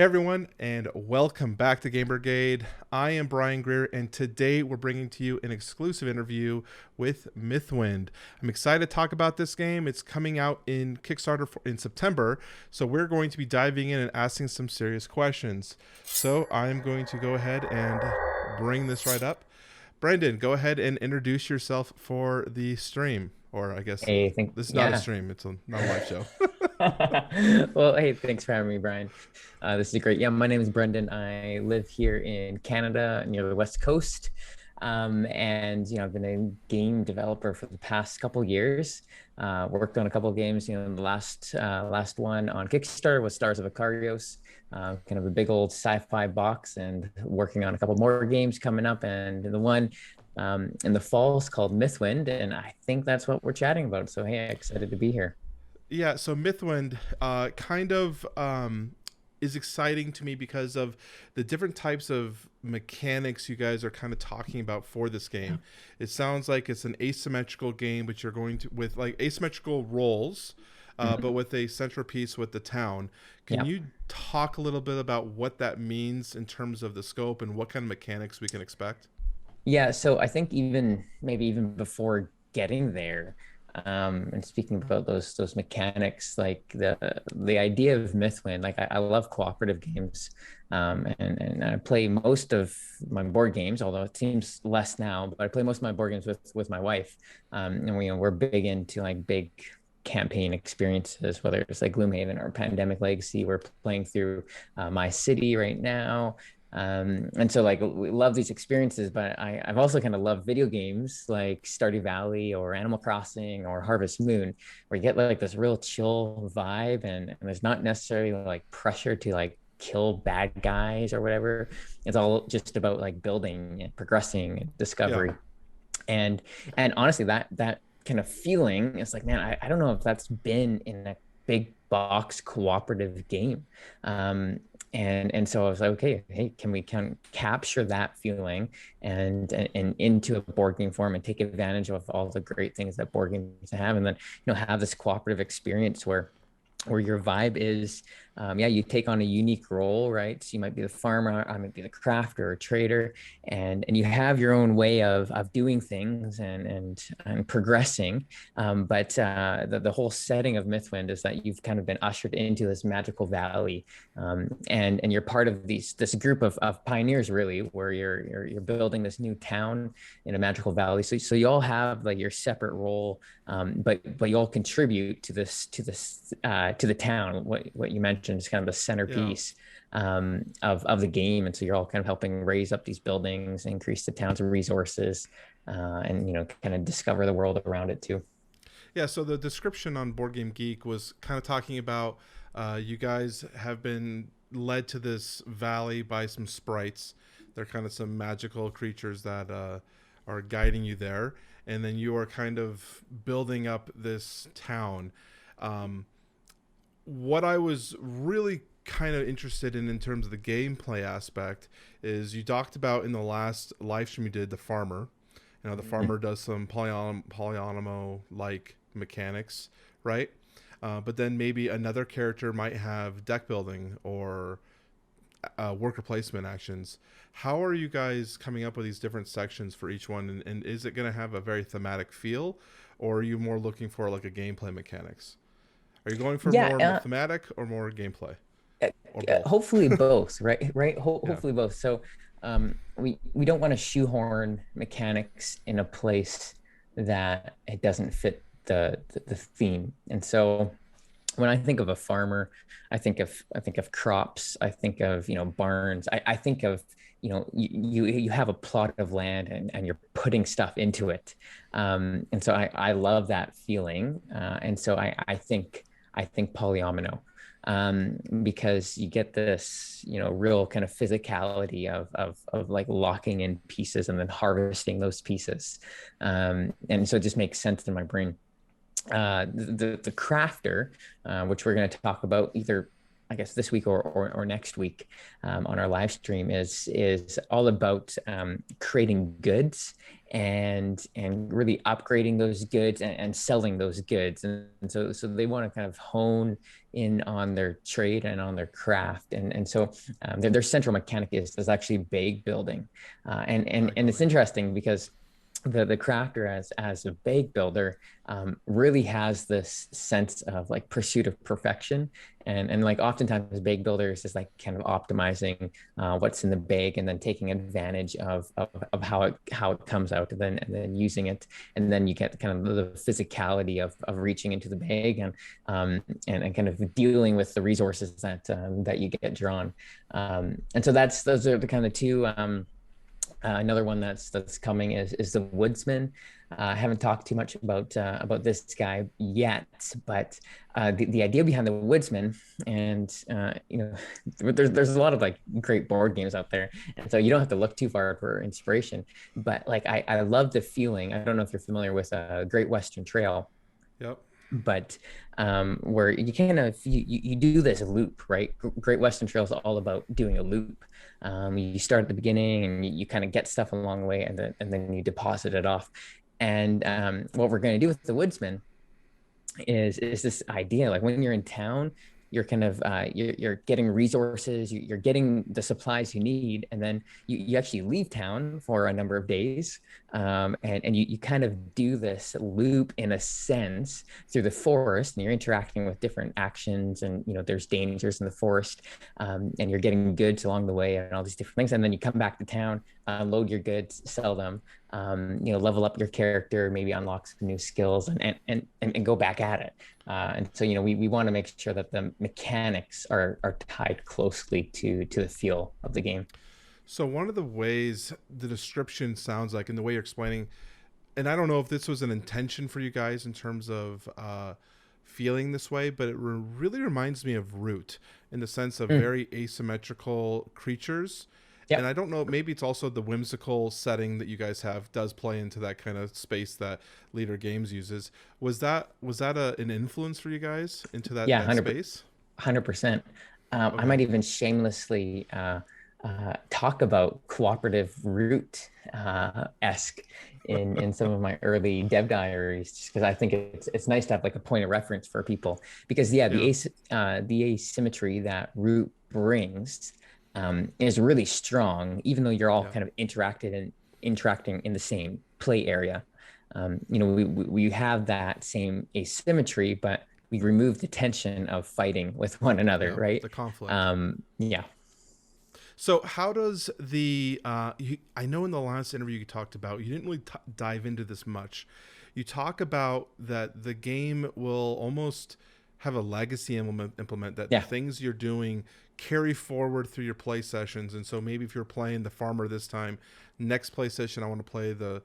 Hey everyone, and welcome back to Game Brigade. I am Brian Greer, and today we're bringing to you an exclusive interview with Mythwind. I'm excited to talk about this game. It's coming out in Kickstarter in September, so we're going to be diving in and asking some serious questions. So I'm going to go ahead and bring this right up. Brendan, go ahead and introduce yourself for the stream, or I guess Hey, think this is not a yeah. stream; not a live show. Well, hey, thanks for having me, Brian. This is great. Yeah, my name is Brendan. I live here in Canada near the West Coast. And I've been a game developer for the past couple years. Worked on a couple of games. The last one on Kickstarter was Stars of Ikarios, kind of a big old sci-fi box, and working on a couple more games coming up. And the one in the fall is called Mythwind, and I think that's what we're chatting about. So hey, excited to be here. Yeah, so Mythwind is exciting to me because of the different types of mechanics you guys are kind of talking about for this game. It sounds like it's an asymmetrical game, but you're going to with like asymmetrical roles, but Mhm. with a centerpiece with the town. Can Yeah. you talk a little bit about what that means in terms of the scope and what kind of mechanics we can expect? Yeah, so I think maybe even before getting there, and speaking about those mechanics, like the idea of Mythwind, like I love cooperative games, and I play most of my board games, although it seems less now, but I play most of my board games with my wife, and we're big into like big campaign experiences, whether it's like Gloomhaven or Pandemic Legacy. We're playing through My City right now, and so like we love these experiences, but I've also kind of loved video games like Stardew Valley or Animal Crossing or Harvest Moon, where you get like this real chill vibe, and there's not necessarily like pressure to like kill bad guys or whatever. It's all just about like building and progressing and Yeah. discovery. And and honestly, that kind of feeling is like, man, I don't know if that's been in a big box cooperative game. And so I was like, okay, hey, can we capture that feeling and into a board game form and take advantage of all the great things that board games have, and then have this cooperative experience where your vibe is, yeah, you take on a unique role, right? So you might be the farmer, I might be the crafter or trader, and you have your own way of doing things and progressing. But the whole setting of Mythwind is that you've kind of been ushered into this magical valley, and you're part of this group of pioneers, really, where you're building this new town in a magical valley. So you all have like your separate role, but you all contribute to the town. What you mentioned is kind of the Yeah. centerpiece of the game, and so you're all kind of helping raise up these buildings, increase the town's resources, and kind of discover the world around it too. Yeah, so the description on Board Game Geek was kind of talking about you guys have been led to this valley by some sprites. They're kind of some magical creatures that are guiding you there, and then you are kind of building up this town. Um, what I was really kind of interested in terms of the gameplay aspect is you talked about in the last live stream you did the farmer. The farmer does some polyonimo like mechanics, right? But then maybe another character might have deck building or worker placement actions. How are you guys coming up with these different sections for each one? And is it going to have a very thematic feel, or are you more looking for like a gameplay mechanics? Are you going for Yeah, more thematic or more gameplay or both? hopefully both, right? Yeah. Hopefully both. So we don't want to shoehorn mechanics in a place that it doesn't fit the theme. And so when I think of a farmer, I think of crops, I think of barns, I think of you have a plot of land, and you're putting stuff into it, and so I love that feeling, and so I think polyomino, because you get this real kind of physicality of like locking in pieces and then harvesting those pieces, and so it just makes sense in my brain. The crafter, which we're going to talk about either, I guess, this week or next week, on our live stream, is all about creating goods and really upgrading those goods and selling those goods. And so they want to kind of hone in on their trade and on their craft. And so their central mechanic is actually bag building. And it's interesting because the crafter as a bag builder really has this sense of like pursuit of perfection, and like oftentimes bag builders is like kind of optimizing what's in the bag and then taking advantage of how it comes out, and then using it, and then you get kind of the physicality of reaching into the bag and kind of dealing with the resources that you get drawn, and so those are the kind of two. Another one that's coming is the Woodsman. I haven't talked too much about this guy yet, but the idea behind the Woodsman, and there's a lot of like great board games out there, and so you don't have to look too far for inspiration. But like I love the feeling. I don't know if you're familiar with Great Western Trail. Yep. But where you kind of you do this loop, right? Great Western Trail is all about doing a loop. You start at the beginning and you kind of get stuff along the way, and then you deposit it off. And what we're going to do with the Woodsman is this idea, like when you're in town, you're kind of you're getting resources, you're getting the supplies you need, and then you actually leave town for a number of days, and you kind of do this loop in a sense through the forest, and you're interacting with different actions, and there's dangers in the forest, and you're getting goods along the way and all these different things, and then you come back to town, load your goods, sell them, level up your character, maybe unlock some new skills, and go back at it. And so, we want to make sure that the mechanics are tied closely to the feel of the game. So one of the ways the description sounds like, and the way you're explaining, and I don't know if this was an intention for you guys in terms of feeling this way, but it really reminds me of Root in the sense of very asymmetrical creatures. Yep. And I don't know, maybe it's also the whimsical setting that you guys have does play into that kind of space that Leader Games uses. Was that an influence for you guys into that, that space? 100%. I might even shamelessly talk about cooperative Root esque in some of my early dev diaries, just because I think it's nice to have like a point of reference for people, because the asymmetry that Root brings is really strong, even though you're all kind of interacting in the same play area. We have that same asymmetry, but we remove the tension of fighting with one another, right? The conflict. So how does the I know in the last interview you talked about, you didn't really dive into this much. You talk about that the game will almost have a legacy implement that the things you're doing carry forward through your play sessions. And so maybe if you're playing the farmer this time, next play session I want to play the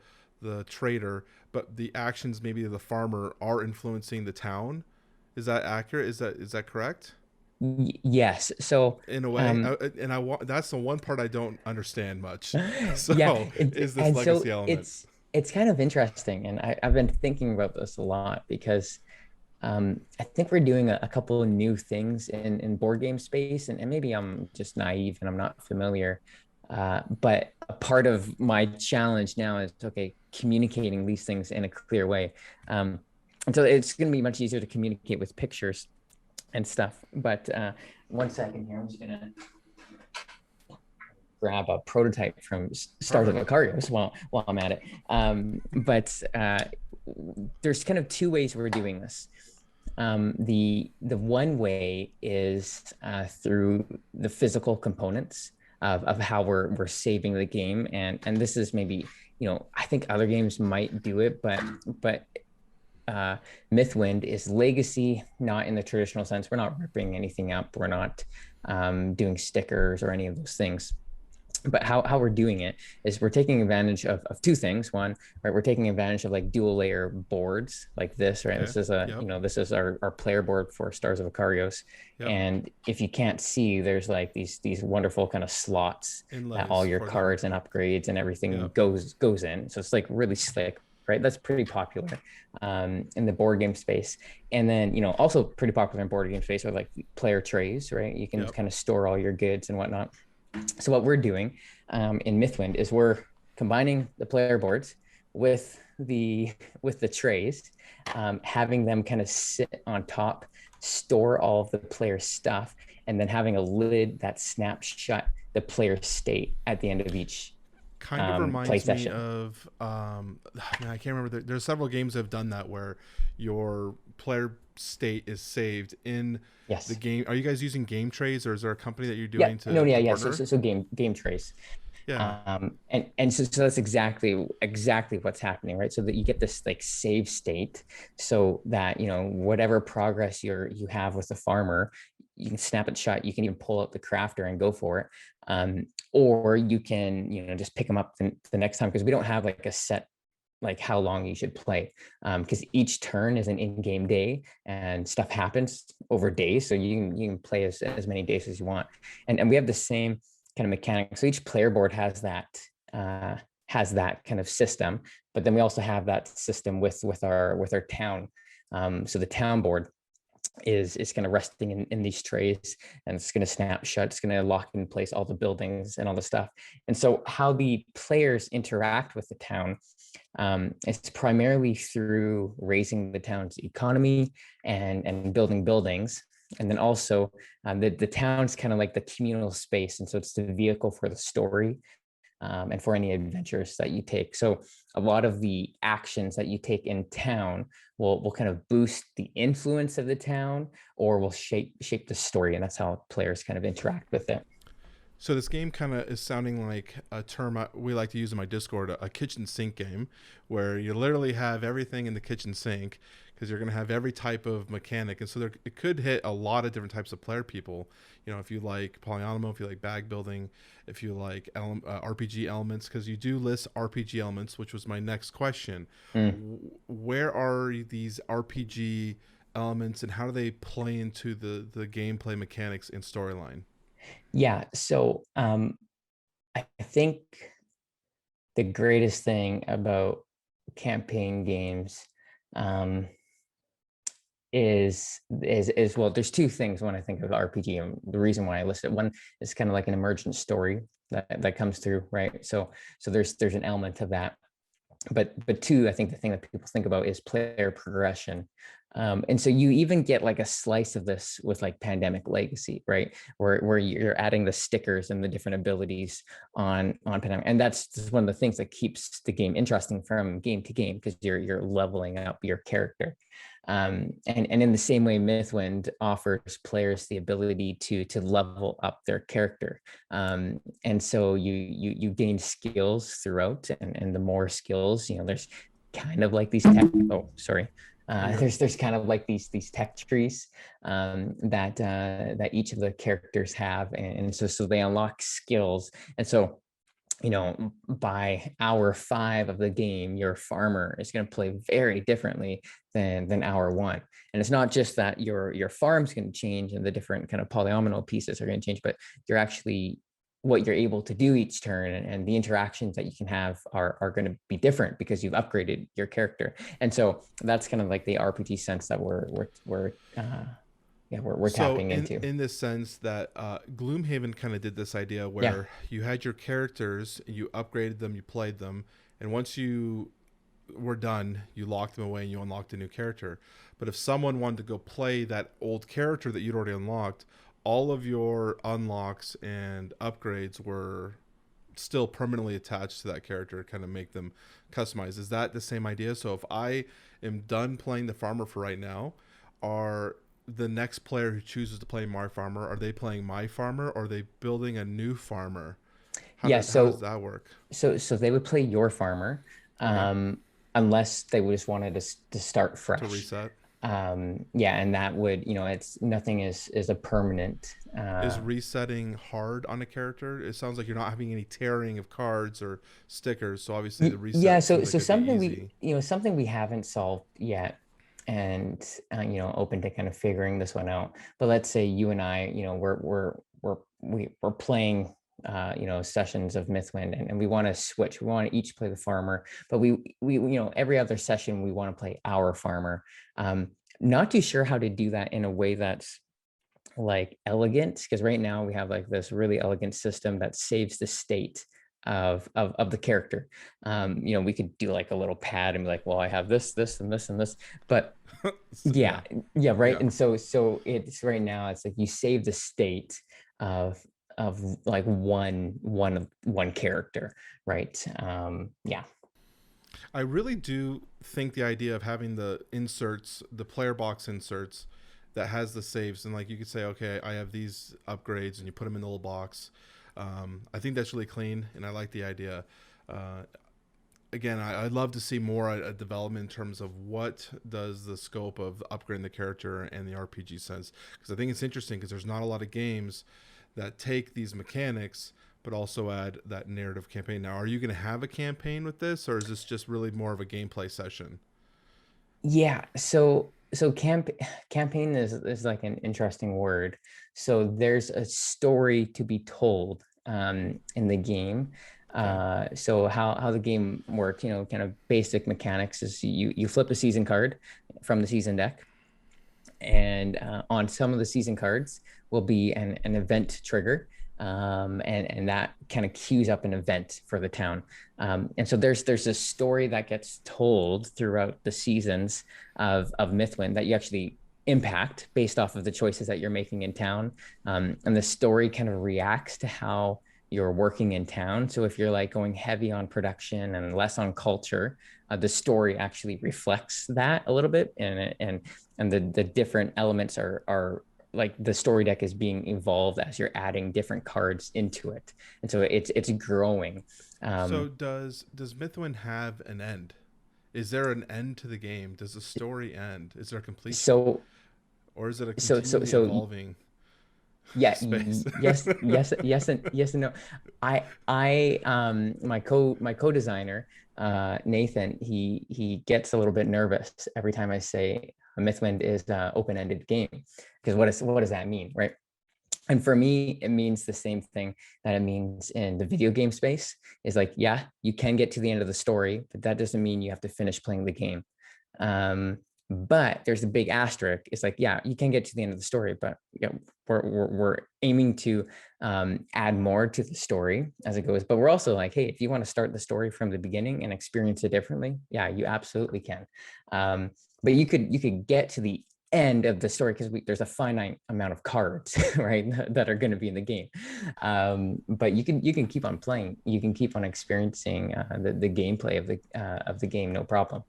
trader, but the actions maybe of the farmer are influencing the town. Is that accurate? Is that correct? Yes. So in a way, that's the one part I don't understand much. So is this legacy element? It's kind of interesting, and I've been thinking about this a lot, because I think we're doing a couple of new things in board game space, and maybe I'm just naive and I'm not familiar. But a part of my challenge now is, communicating these things in a clear way. And so it's going to be much easier to communicate with pictures and stuff. But 1 second here, I'm just going to grab a prototype from Stars of Icarius while I'm at it. But there's kind of two ways we're doing this. The one way is through the physical components of how we're saving the game, and this is maybe, I think other games might do it, but Mythwind is legacy, not in the traditional sense. We're not ripping anything up. We're not doing stickers or any of those things. But how we're doing it is we're taking advantage of two things. One, right, we're taking advantage of like dual layer boards like this, right? Okay. This is this is our player board for Stars of Icarius. Yep. And if you can't see, there's like these wonderful kind of slots that all your cards and upgrades and everything goes in. So it's like really slick, right? That's pretty popular in the board game space. And then, also pretty popular in board game space are like player trays, right? You can kind of store all your goods and whatnot. So what we're doing in Mythwind is we're combining the player boards with the trays, having them kind of sit on top, store all of the player's stuff, and then having a lid that snaps shut the player's state at the end of each Kind of play reminds me session. of man, I can't remember. There's several games that have done that where your player state is saved in the Yes. game. Are you guys using game trays, or is there a company that you're Yeah. doing No. Yeah. to Yeah. partner? So game trace. Yeah, And so that's exactly what's happening, right? So that you get this like save state, so that whatever progress you have with the farmer, you can snap it shut. You can even pull out the crafter and go for it, or you can just pick them up the next time, because we don't have like a set like how long you should play, because each turn is an in-game day and stuff happens over days, so you can play as many days as you want. And we have the same kind of mechanic. So each player board uh, has that kind of system, but then we also have that system with our town. So the town board is kind of resting in these trays, and it's going to snap shut. It's going to lock in place all the buildings and all the stuff. And so how the players interact with the town, it's primarily through raising the town's economy and building buildings. And then also the town's kind of like the communal space. And so it's the vehicle for the story, and for any adventures that you take. So a lot of the actions that you take in town will kind of boost the influence of the town, or will shape the story. And that's how players kind of interact with it. so this game kind of is sounding like a term we like to use in my Discord, a kitchen sink game, where you literally have everything in the kitchen sink because you're going to have every type of mechanic, and so it could hit a lot of different types of player people. If you like polyomino, if you like bag building, if you like RPG elements, because you do list RPG elements, which was my next question. Mm. Where are these RPG elements, and how do they play into the gameplay mechanics and storyline? Yeah. So I think the greatest thing about campaign games, um, is well, there's two things when I think of RPG, and the reason why I listed one is kind of like an emergent story that comes through, right? So there's an element of that, but two, I think the thing that people think about is player progression. And so you even get like a slice of this with like Pandemic Legacy, right? Where you're adding the stickers and the different abilities on Pandemic, and that's just one of the things that keeps the game interesting from game to game, because you're leveling up your character. And in the same way, Mythwind offers players the ability to level up their character, and so you gain skills throughout, and the more skills, there's kind of like these tech. Oh, sorry. You're good. There's kind of like these tech trees, that each of the characters have, and so they unlock skills. And so by hour 5 of the game, your farmer is going to play very differently than hour 1. And it's not just that your farm's going to change and the different kind of polyomino pieces are going to change, but you're actually what you're able to do each turn, and the interactions that you can have are going to be different because you've upgraded your character. And so that's kind of like the RPG sense that we're So tapping into. in this sense that Gloomhaven kind of did this idea Yeah. where you had your characters, you upgraded them, you played them, and once you were done, you locked them away and you unlocked a new character. But if someone wanted to go play that old character that you'd already unlocked, all of your unlocks and upgrades were still permanently attached to that character, kind of make them customized. Is that the same idea? So if I am done playing the farmer for right now, are the next player who chooses to play my farmer, are they playing my farmer, or are they building a new farmer? Yeah. How does So that work? so they would play your farmer, Okay. unless they would just wanted to start To fresh. reset. Yeah, and that would, it's nothing is a permanent. Is resetting hard on a character? It sounds like you're not having any tearing of cards or stickers, so obviously the Yeah, reset so seems like so it'd be something we easy. something we haven't solved yet, and open to kind of figuring this one out. But let's say you and I, we're playing sessions of Mythwind, and we want to switch. We want to each play the farmer, but we every other session we want to play our farmer. Not too sure how to do that in a way that's like elegant, because right now we have like this really elegant system that saves the state of the character. We could do like a little pad and be like, well, I have this and this and this, but Yeah, yeah, yeah, right. yeah. And so it's right now, it's like you save the state of like one character, right? Yeah. I really do think the idea of having the inserts, the player box inserts that has the saves, and like you could say, okay, I have these upgrades, and you put them in the little box. I think that's really clean, and I like the idea. Uh, Again, I'd love to see more development in terms of what does the scope of upgrading the character and the RPG sense, because I think it's interesting because there's not a lot of games that take these mechanics but also add that narrative campaign. Now, are you going to have a campaign with this, or is this just really more of a gameplay session? Yeah, so campaign is like an interesting word. So there's a story to be told in the game. Okay. So how the game works, kind of basic mechanics is you flip a season card from the season deck, and on some of the season cards will be an event trigger, and that kind of cues up an event for the town. And so there's a story that gets told throughout the seasons of Mythwind that you actually impact based off of the choices that you're making in town. And the story kind of reacts to how you're working in town. So if you're like going heavy on production and less on culture, the story actually reflects that a little bit, and the different elements are like the story deck is being evolved as you're adding different cards into it, and so it's growing. So um does Mythwind have an end? Is there an end to the game? Does the story end? Is there completion, so or is it a so so continually so evolving yeah, space? yes and no. My co-designer, Nathan, he gets a little bit nervous every time I say a Mythwind is an open-ended game, because what does that mean, right? And for me, it means the same thing that it means in the video game space. Is like, yeah, you can get to the end of the story, but that doesn't mean you have to finish playing the game. um, but there's a big asterisk. It's like, yeah, you can get to the end of the story, but we're aiming to add more to the story as it goes. But we're also like, hey, if you want to start the story from the beginning and experience it differently, yeah, you absolutely can. But you could get to the end of the story, because there's a finite amount of cards, right, that are going to be in the game. But you can keep on playing, you can keep on experiencing the gameplay of the game, no problem.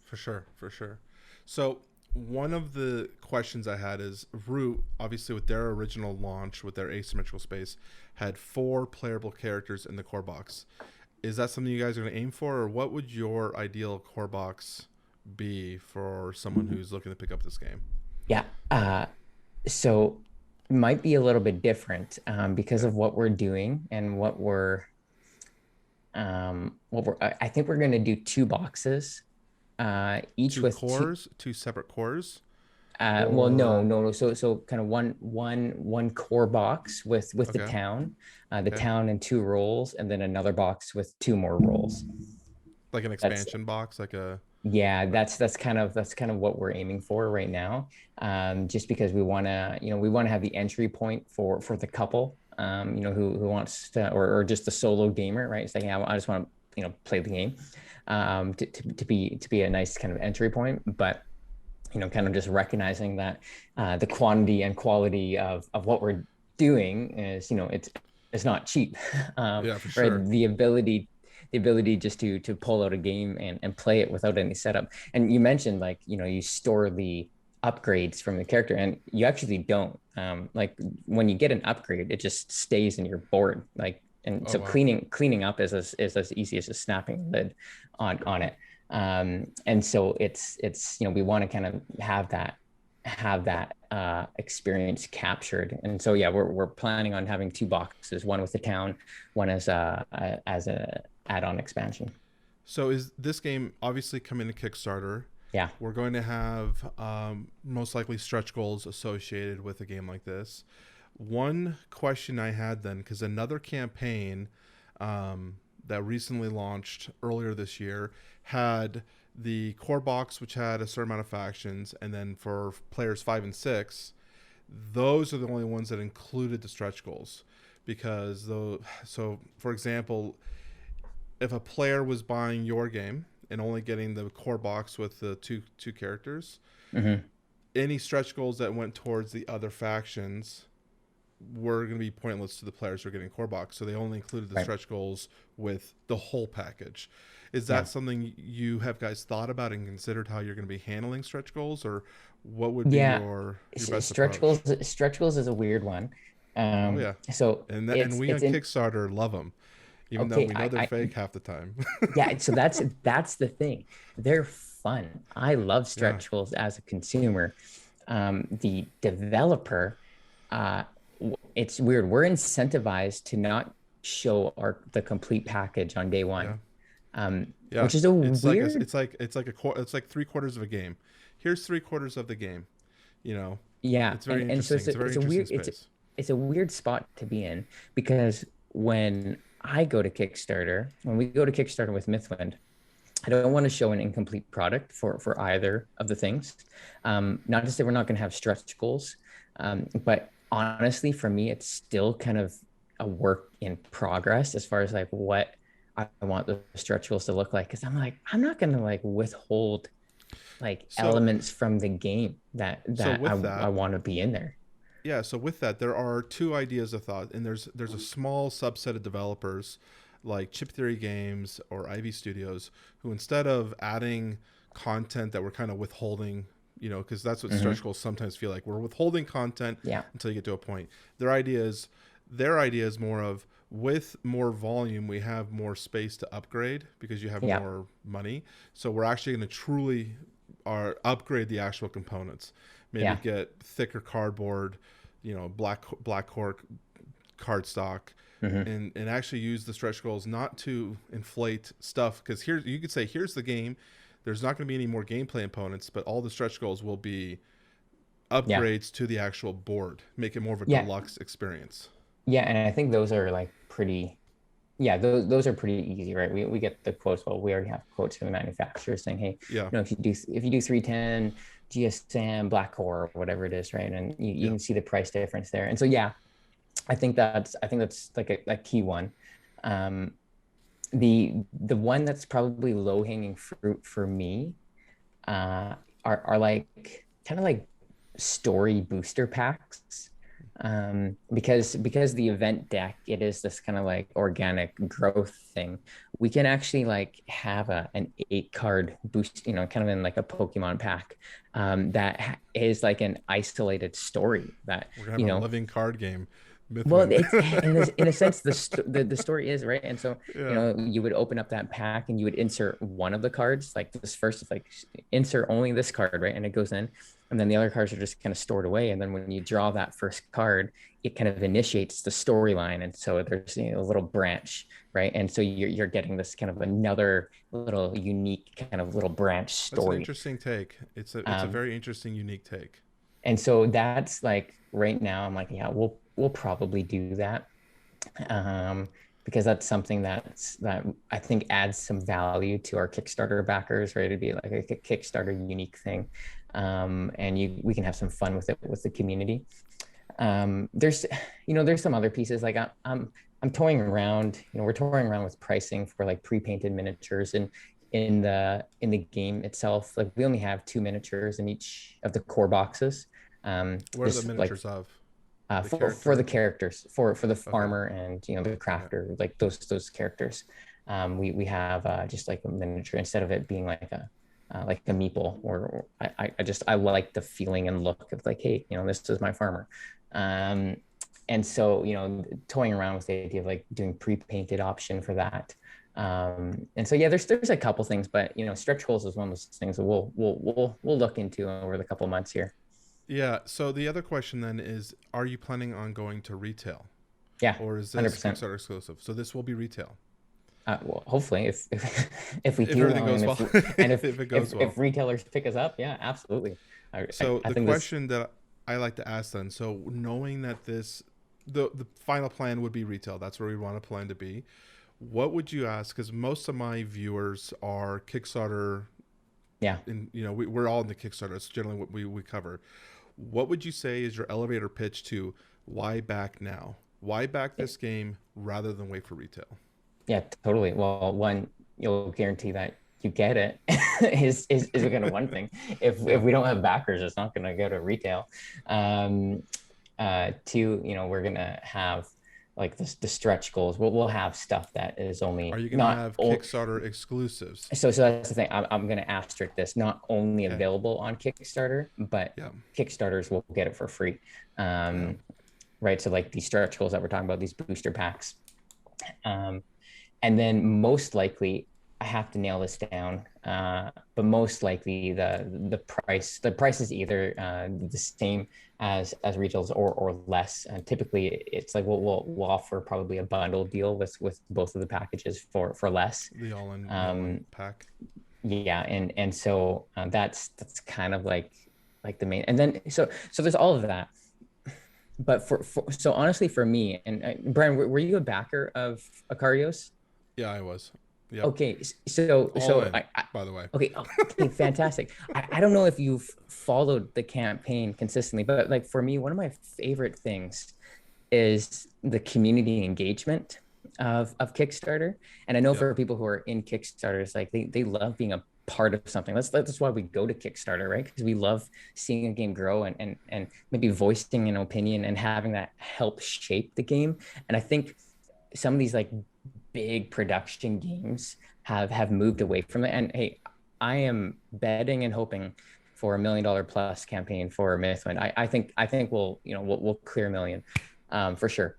For sure, for sure. So one of the questions I had is Root, obviously with their original launch with their asymmetrical space, had 4 playable characters in the core box. Is that something you guys are going to aim for, or what would your ideal core box be for someone who's looking to pick up this game? Yeah. So it might be a little bit different, because Okay. of what we're doing and I think we're going to do 2 boxes, each Two with two. cores, two separate cores, Well, no, or no, no. So kind of one core box with okay, the okay, town and 2 roles, and then another box with 2 more roles. like an That's expansion box, like a Yeah, uh, that's kind of what we're aiming for right now. Just because we want to have the entry point for the couple, who wants to, or just the solo gamer, right? It's like, yeah, I just want to play the game, to be a nice kind of entry point. But kind of just recognizing that the quantity and quality of what we're doing is, it's not cheap. yeah, for Right, sure. the ability just to pull out a game and play it without any setup. And you mentioned, like, you store the upgrades from the character, and you actually don't. Like, when you get an upgrade, it just stays in your board, like, and Oh so wow. cleaning up is as easy as just snapping a lid on it. And so it's we want to kind of have that experience captured. And so, yeah, we're planning on having 2 boxes, one with the town, one as a add-on expansion. So is this game obviously coming to Kickstarter? Yeah. We're going to have most likely stretch goals associated with a game like this. One question I had then, because another campaign that recently launched earlier this year had the core box, which had a certain amount of factions, and then for players 5 and 6, those are the only ones that included the stretch goals. Because though, so for example, if a player was buying your game and only getting the core box with the two characters, Hmm. any stretch goals that went towards the other factions were going to be pointless to the players who are getting core box. So they only included the Right. stretch goals with the whole package. Is Yeah. that something you have guys thought about and considered how you're going to be handling stretch goals, or what would be Yeah. your best Stretch approach? goals, stretch goals is a weird one. Oh yeah, So and we on it's in Kickstarter love them, even though okay. we know they're fake half the time. Yeah, so that's the thing. They're fun. I love Yeah, stretch goals as a consumer. The developer, uh, it's weird. We're incentivized to not show the complete package on day yeah. one, Yeah, which is a it's like a, weird. it's like three quarters of a game. Here's three quarters of the game. You know, Yeah, it's very and so interesting. It's a very it's a interesting weird space. it's a weird spot to be in because when I go to Kickstarter, when we go to Kickstarter with Mythwind, I don't want to show an incomplete product for either of the things. Not to say we're not going to have stretch goals, but honestly, for me, it's still kind of a work in progress as far as like what I want the stretch goals to look like. Because I'm like, I'm not going to like withhold like So elements from the game that so with I that, want to be in there. yeah. So with that, there are two ideas of thought, and there's a small subset of developers, like Chip Theory Games or Ivy Studios, who instead of adding content that we're kind of withholding, because that's what Hmm. stretch goals sometimes feel like. We're withholding content Yeah, until you get to a point. Their idea is their idea is more of, with more volume we have more space to upgrade because you have yeah, more money, so we're actually going to truly upgrade the actual components, maybe yeah, get thicker cardboard, black cork cardstock, hmm, and actually use the stretch goals not to inflate stuff, because here you could say here's the game, there's not going to be any more gameplay components, but all the stretch goals will be yeah, upgrades to the actual board, make it more of a yeah, deluxe experience. yeah. And I think those are like pretty. Yeah, those are pretty easy, right? We get the quotes. Well, we already have quotes from the manufacturer saying, hey, Yeah, if you do 310 GSM Black Core or whatever it is, right? And you yeah. can see the price difference there. And so yeah, I think that's like a key one. Um, the one that's probably low hanging fruit for me are like kind of like story booster packs, because the event deck, it is this kind of like organic growth thing. We can actually like have an 8 card boost, kind of in like a Pokemon pack, that is like an isolated story that We're gonna you have a know living card game, well, Mythwind. it's in a sense the story is right, and so Yeah, you would open up that pack and you would insert one of the cards, like this first, like insert only this card, right, and it goes in, and then the other cards are just kind of stored away, and then when you draw that first card, it kind of initiates the storyline, and so there's a little branch, right, and so you're getting this kind of another little unique kind of little branch that's an story. interesting take. It's a Um, very interesting, unique take. and so that's like right now, I'm like, yeah, we'll probably do that, um, because that's something that I think adds some value to our Kickstarter backers, right? It'd be like a Kickstarter unique thing, and we can have some fun with it with the community. There's some other pieces like I'm toying around. We're toying around with pricing for like pre-painted miniatures and in the game itself. Like we only have 2 miniatures in each of the core boxes. What are the Just like miniatures of the for the character? characters, for the Okay, farmer and the okay. crafter, like those characters. We have just like a miniature instead of it being like a meeple, or I like the feeling and look of like, hey, this is my farmer. um and so toying around with the idea of like doing pre-painted option for that. And so yeah, there's a couple things, but stretch goals is one of those things that we'll look into over the couple months here. Yeah. So the other question then is, are you planning on going to retail, Yeah, or is this 100%. Kickstarter exclusive? So this will be retail Well, hopefully, if we if do everything well, goes and well. and If it goes well. if retailers pick us up, yeah, absolutely. So I the think this. question that I like to ask then, so knowing that the final plan would be retail, that's where we want a plan to be. What would you ask? Because most of my viewers are Kickstarter, Yeah. and we're all in the Kickstarter. That's generally what we cover. What would you say is your elevator pitch to why back now? Why back this game rather than wait for retail? Yeah, totally. Well, one, you'll guarantee that you get it is kind of one thing. If Yeah. we don't have backers, it's not going to go to retail. Um, two, we're gonna have like the stretch goals. We'll have stuff that is Are only you gonna not have all. Kickstarter exclusives? So that's the thing. I'm gonna asterisk this. Not only Okay. available on Kickstarter, but Yeah. Kickstarters will get it for free. Yeah. Right. So like these stretch goals that we're talking about, these booster packs. Um, and then most likely I have to nail this down, but most likely the price is either the same as retails or less. And typically it's like we'll offer probably a bundle deal with both of the packages for less. The all in Um, pack. yeah, and so that's kind of like the main. And then so there's all of that. But for so honestly for me and Brian, were you a backer of Acarios? Yeah, I was. Yep. Okay, so All so in, by the way. okay, okay, fantastic. I don't know if you've followed the campaign consistently, but like for me, one of my favorite things is the community engagement of Kickstarter. And I know Yep. for people who are in Kickstarters, like they love being a part of something. That's why we go to Kickstarter, right? Because we love seeing a game grow and maybe voicing an opinion and having that help shape the game. And I think some of these like big production games have moved away from it. And hey, I am betting and hoping for $1 million plus campaign for Mythwind. I think we'll clear a million, for sure.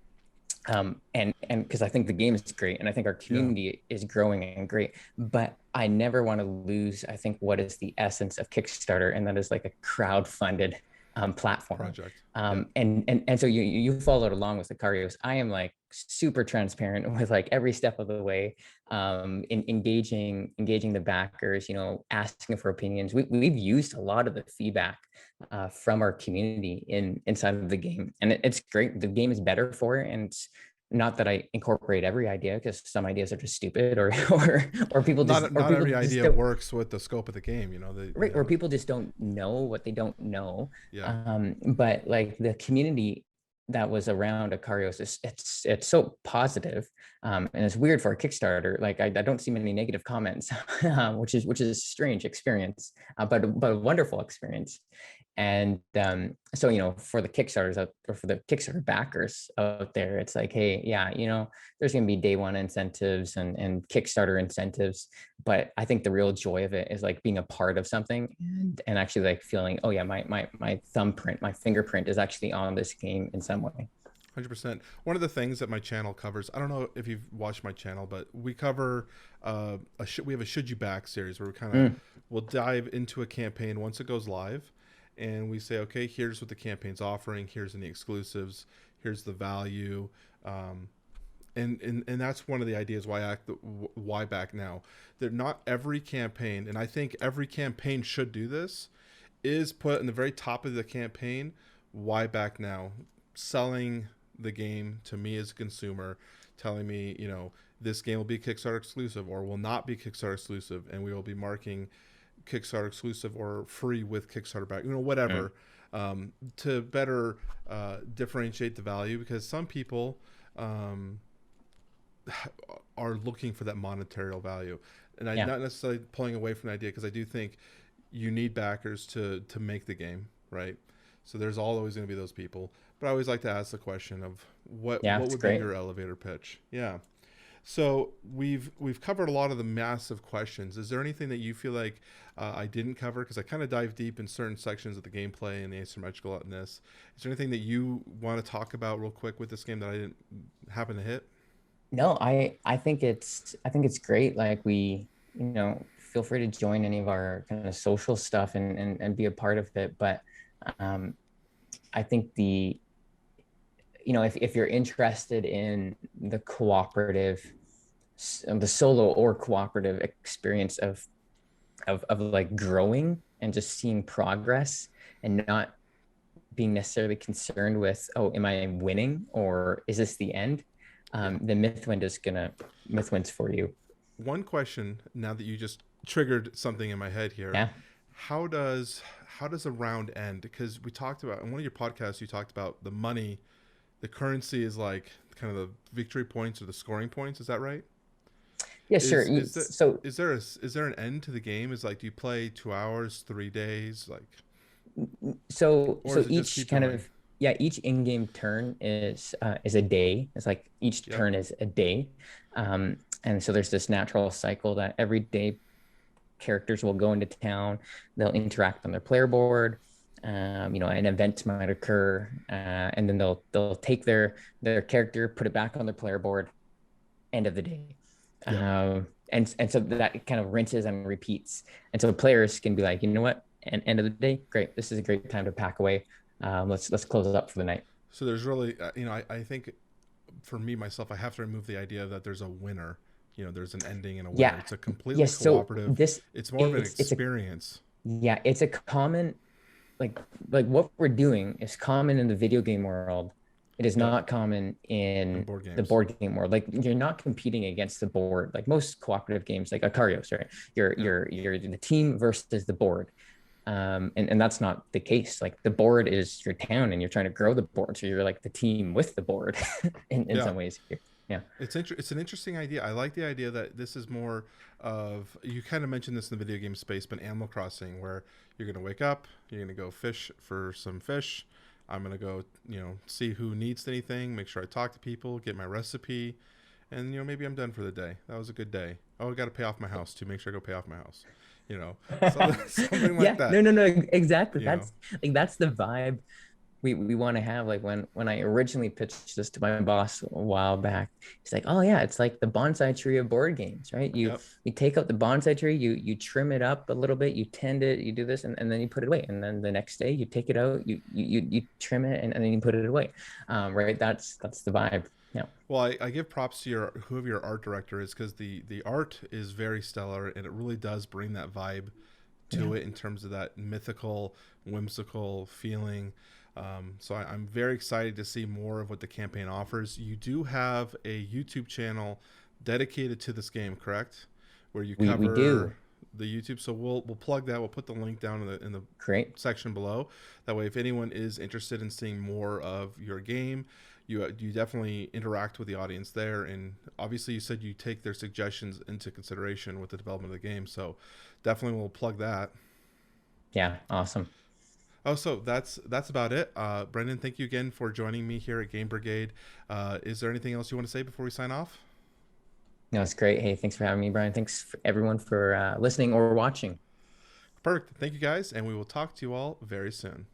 And because I think the game is great, and I think our Yeah. community is growing and great, but I never want to lose, I think, what is the essence of Kickstarter, and that is like a crowd-funded platform. Project. Yep. And so you followed along with the Carios. I am like super transparent with like every step of the way, in engaging the backers, asking for opinions. We've used a lot of the feedback from our community inside of the game, and it's great. The game is better for it, and it's not that I incorporate every idea because some ideas are just stupid, or people just Not every idea don't, works with the scope of the game. right, or people just don't know what they don't know. Yeah. But like the community that was around Acarios is it's so positive, and it's weird for a Kickstarter. Like I don't see many negative comments, which is a strange experience, but a wonderful experience. And so for the Kickstarters out, or for the Kickstarter backers out there, it's like, hey, yeah, there's going to be day one incentives and Kickstarter incentives, but I think the real joy of it is like being a part of something and actually like feeling, oh yeah, my thumbprint, my fingerprint is actually on this game in some way. 100%. One of the things that my channel covers, I don't know if you've watched my channel, but we cover we have a Should You Back series where we kind of Mm, will dive into a campaign once it goes live, and we say, okay, here's what the campaign's offering, here's any exclusives, here's the value, and that's one of the ideas why back now. That not every campaign, and I think every campaign should do this, is put in the very top of the campaign. Why back now? Selling the game to me as a consumer, telling me, this game will be Kickstarter exclusive or will not be Kickstarter exclusive, and we will be marking Kickstarter exclusive or free with Kickstarter back, mm, whatever, to better differentiate the value, because some people um, are looking for that monetary value, and I'm yeah, not necessarily pulling away from the idea, because I do think you need backers to make the game, right? So there's always going to be those people, but I always like to ask the question of yeah, what it's would be great. your elevator pitch? Yeah. So we've covered a lot of the massive questions. Is there anything that you feel like I didn't cover? Because I kind of dive deep in certain sections of the gameplay and the asymmetricalness. Is there anything that you want to talk about real quick with this game that I didn't happen to hit? No, I think it's great. Like feel free to join any of our kind of social stuff and be a part of it. But um, I think if you're interested in the the solo or cooperative experience of like growing and just seeing progress and not being necessarily concerned with, oh, am I winning or is this the end? Yeah. Then Mythwind's for you. One question, now that you just triggered something in my head here. Yeah. How does a round end? Because we talked about in one of your podcasts, you talked about the money, the currency is like kind of the victory points or the scoring points. Is that right? Yeah, sure. Is that So is there an end to the game? Is like, do you play 2 hours, 3 days, like, or so does it just each keep kind going? of, yeah, each in-game turn is a day. It's like each Yep. turn is a day. And so there's this natural cycle that every day characters will go into town, they'll interact on their player board. An event might occur, and then they'll take their character, put it back on their player board, end of the day. Yep. And so that kind of rinses and repeats. And so players can be like, you know what, and end of the day, great, this is a great time to pack away. Let's close it up for the night. So there's really, I think for me myself, I have to remove the idea that there's a winner. There's an ending and a winner. Yeah. It's a completely Yes. So cooperative. this It's more of an it's a experience yeah, it's a common, like what we're doing is common in the video game world. It is Yep. not common in in board the games. board game world. Like you're not competing against the board. Like most cooperative games, like Acario, sorry, Yeah. you're the team versus the board. And that's not the case. Like the board is your town, and you're trying to grow the board, so you're like the team with the board in Yeah. some ways here. Yeah. It's an interesting idea. I like the idea that this is more of, you kind of mentioned this in the video game space, but Animal Crossing, where you're going to wake up, you're going to go fish for some fish. I'm going to go, see who needs anything, make sure I talk to people, get my recipe, and maybe I'm done for the day. That was a good day. Oh, I got to pay off my house too. Make sure I go pay off my house. Something like Yeah, that. no, exactly. You know. That's the vibe we want to have. Like when I originally pitched this to my boss a while back, he's like, oh yeah, it's like the bonsai tree of board games, right? you Yep. you take out the bonsai tree, you trim it up a little bit, you tend it, you do this, and then you put it away, and then the next day you take it out, you trim it, and then you put it away. Right, that's the vibe. Yeah. Well, I give props to whoever your art director is, because the art is very stellar, and it really does bring that vibe to Yeah. it in terms of that mythical, whimsical feeling. So I'm very excited to see more of what the campaign offers. You do have a YouTube channel dedicated to this game, correct? Where you We do. cover the YouTube. So we'll plug that. We'll put the link down in the Great. section below. That way, if anyone is interested in seeing more of your game, you definitely interact with the audience there. And obviously, you said you take their suggestions into consideration with the development of the game. So definitely we'll plug that. Yeah, awesome. Oh, so that's about it. Brendan, thank you again for joining me here at Game Brigade. Is there anything else you want to say before we sign off? No, it's great. Hey, thanks for having me, Brian. Thanks for everyone for listening or watching. Perfect. Thank you guys, and we will talk to you all very soon.